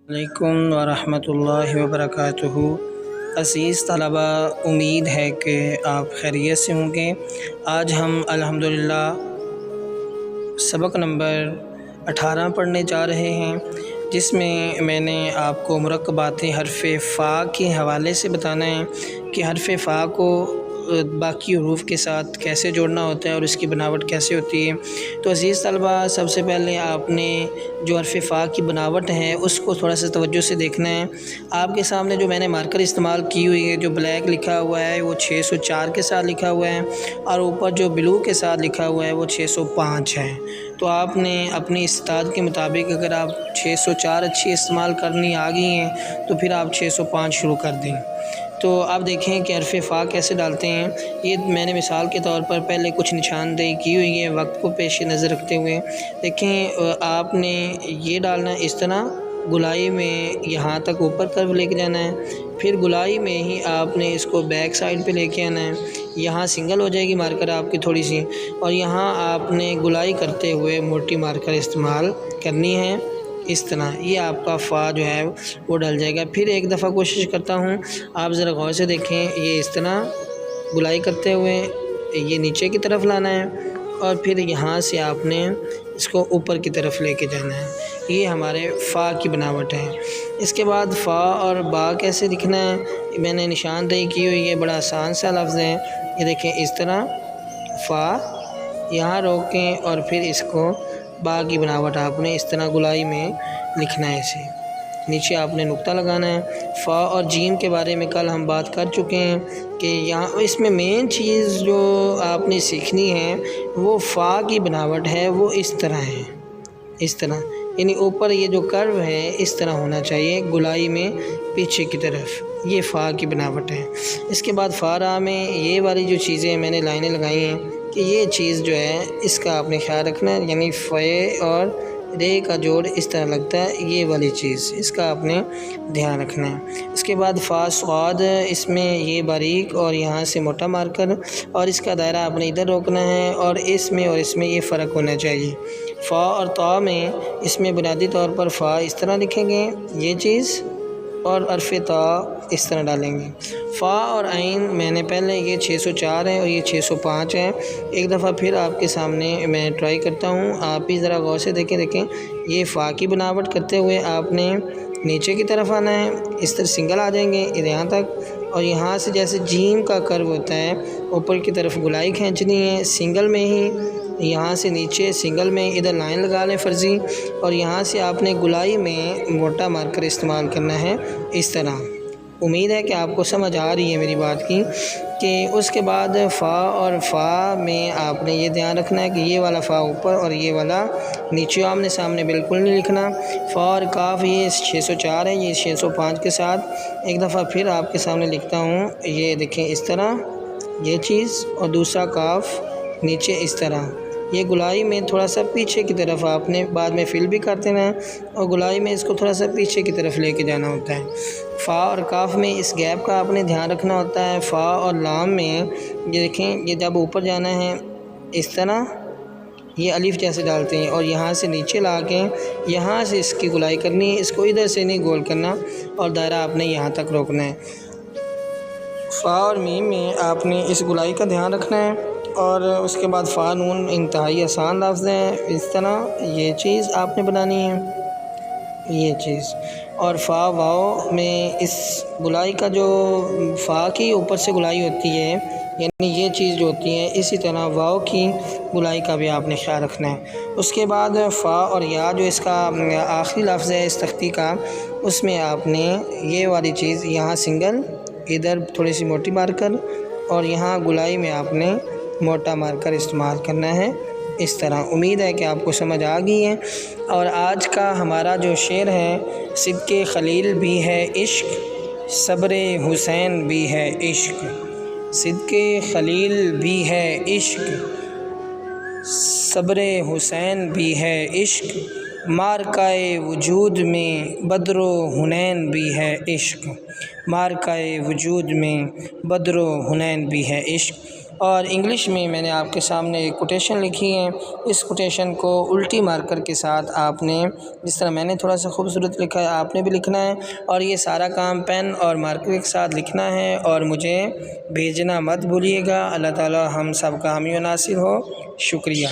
علیکم ورحمۃ اللہ وبرکاتہ۔ عزیز طلبہ، امید ہے کہ آپ خیریت سے ہوں گے۔ آج ہم الحمدللہ سبق نمبر 18 پڑھنے جا رہے ہیں، جس میں میں نے آپ کو مرکبات حرف فا کے حوالے سے بتانا ہے کہ حرف فا کو باقی حروف کے ساتھ کیسے جوڑنا ہوتا ہے اور اس کی بناوٹ کیسے ہوتی ہے۔ تو عزیز طلبہ، سب سے پہلے آپ نے جو حرف فا کی بناوٹ ہے اس کو تھوڑا سا توجہ سے دیکھنا ہے۔ آپ کے سامنے جو میں نے مارکر استعمال کی ہوئی ہے، جو بلیک لکھا ہوا ہے وہ 604 کے ساتھ لکھا ہوا ہے، اور اوپر جو بلو کے ساتھ لکھا ہوا ہے وہ 605 ہے۔ تو آپ نے اپنی استطاعت کے مطابق اگر آپ 604 اچھی استعمال کرنی آ گئی ہیں تو پھر آپ 605 شروع کر دیں۔ تو آپ دیکھیں کہ حرف فا کیسے ڈالتے ہیں۔ یہ میں نے مثال کے طور پر پہلے کچھ نشاندہی کی ہوئی ہے وقت کو پیش نظر رکھتے ہوئے۔ دیکھیں، آپ نے یہ ڈالنا ہے اس طرح، گلائی میں یہاں تک اوپر طرف لے کے جانا ہے، پھر گلائی میں ہی آپ نے اس کو بیک سائڈ پہ لے کے آنا ہے۔ یہاں سنگل ہو جائے گی مارکر آپ کی تھوڑی سی، اور یہاں آپ نے گلائی کرتے ہوئے موٹی مارکر استعمال کرنی ہے اس طرح۔ یہ آپ کا فا جو ہے وہ ڈل جائے گا۔ پھر ایک دفعہ کوشش کرتا ہوں، آپ ذرا غور سے دیکھیں، یہ اس طرح گلائی کرتے ہوئے یہ نیچے کی طرف لانا ہے، اور پھر یہاں سے آپ نے اس کو اوپر کی طرف لے کے جانا ہے۔ یہ ہمارے فا کی بناوٹ ہے۔ اس کے بعد فا اور با کیسے لکھنا ہے، میں نے نشاندہی کی ہوئی ہے، بڑا آسان سا لفظ ہے۔ یہ دیکھیں، اس طرح فا یہاں روکیں اور پھر اس کو با کی بناوٹ آپ نے اس طرح گلائی میں لکھنا ہے۔ اسے نیچے آپ نے نقطہ لگانا ہے۔ فا اور جیم کے بارے میں کل ہم بات کر چکے ہیں کہ یہاں اس میں مین چیز جو آپ نے سیکھنی ہے وہ فا کی بناوٹ ہے، وہ اس طرح ہے، اس طرح، یعنی اوپر یہ جو کرو ہے اس طرح ہونا چاہیے گلائی میں پیچھے کی طرف۔ یہ فا کی بناوٹ ہے۔ اس کے بعد فا را میں یہ والی جو چیزیں میں نے لائنیں لگائی ہیں کہ یہ چیز جو ہے اس کا آپ نے خیال رکھنا ہے، یعنی فے اور رے کا جوڑ اس طرح لگتا ہے، یہ والی چیز اس کا آپ نے دھیان رکھنا ہے۔ اس کے بعد فا صاد، اس میں یہ باریک اور یہاں سے موٹا مارکر، اور اس کا دائرہ آپ نے ادھر روکنا ہے، اور اس میں یہ فرق ہونا چاہیے۔ فا اور تا میں اس میں بنیادی طور پر فا اس طرح لکھیں گے، یہ چیز، اور حرف تا اس طرح ڈالیں گے۔ فا اور عین میں نے پہلے یہ 604 ہے اور یہ 605 ہے۔ ایک دفعہ پھر آپ کے سامنے میں ٹرائی کرتا ہوں، آپ بھی ذرا غور سے دیکھیں۔ یہ فا کی بناوٹ کرتے ہوئے آپ نے نیچے کی طرف آنا ہے، اس طرح سنگل آ جائیں گے یہاں تک، اور یہاں سے جیسے جیم کا کرو ہوتا ہے اوپر کی طرف گلائی کھینچنی ہے، سنگل میں ہی یہاں سے نیچے سنگل میں ادھر لائن لگا لیں فرضی، اور یہاں سے آپ نے گلائی میں موٹا مارکر استعمال کرنا ہے اس طرح۔ امید ہے کہ آپ کو سمجھ آ رہی ہے میری بات کی۔ کہ اس کے بعد فا اور فا میں آپ نے یہ دھیان رکھنا ہے کہ یہ والا فا اوپر اور یہ والا نیچے، آمنے سامنے بالکل نہیں لکھنا۔ فا اور کاف یہ 604 ہے، یہ 605 کے ساتھ۔ ایک دفعہ پھر آپ کے سامنے لکھتا ہوں، یہ دیکھیں اس طرح یہ چیز، اور دوسرا کاف نیچے اس طرح۔ یہ گلائی میں تھوڑا سا پیچھے کی طرف آپ نے بعد میں فل بھی کرتے ہیں، اور گلائی میں اس کو تھوڑا سا پیچھے کی طرف لے کے جانا ہوتا ہے۔ فا اور کاف میں اس گیپ کا آپ نے دھیان رکھنا ہوتا ہے۔ فا اور لام میں یہ دیکھیں، یہ جب اوپر جانا ہے اس طرح یہ الف جیسے ڈالتے ہیں، اور یہاں سے نیچے لا کے یہاں سے اس کی گلائی کرنی ہے، اس کو ادھر سے نہیں گول کرنا، اور دائرہ آپ نے یہاں تک روکنا ہے۔ فا اور میم میں آپ نے اس گلائی کا دھیان رکھنا ہے۔ اور اس کے بعد فا نون انتہائی آسان لفظ ہے، اس طرح یہ چیز آپ نے بنانی ہے، یہ چیز۔ اور فا واو میں اس گلائی کا جو فا کی اوپر سے گلائی ہوتی ہے، یعنی یہ چیز جو ہوتی ہے، اسی طرح واو کی گلائی کا بھی آپ نے خیال رکھنا ہے۔ اس کے بعد فا اور یا جو اس کا آخری لفظ ہے اس تختی کا، اس میں آپ نے یہ والی چیز یہاں سنگل، ادھر تھوڑی سی موٹی مارکر، اور یہاں گلائی میں آپ نے موٹا مارکر استعمال کرنا ہے اس طرح۔ امید ہے کہ آپ کو سمجھ آ گئی ہے۔ اور آج کا ہمارا جو شعر ہے، صدق خلیل بھی ہے عشق، صبر حسین بھی ہے عشق، صدق خلیل بھی ہے عشق، صبر حسین بھی ہے عشق، مارکائے وجود میں بدر و حنین بھی ہے عشق، مارکائے وجود میں بدر و حنین بھی ہے عشق۔ اور انگلش میں نے آپ کے سامنے ایک کوٹیشن لکھی ہے، اس کوٹیشن کو الٹی مارکر کے ساتھ آپ نے، جس طرح میں نے تھوڑا سا خوبصورت لکھا ہے آپ نے بھی لکھنا ہے، اور یہ سارا کام پین اور مارکر کے ساتھ لکھنا ہے اور مجھے بھیجنا مت بھولیے گا۔ اللہ تعالی ہم سب کا حامی و ناصر ہو۔ شکریہ۔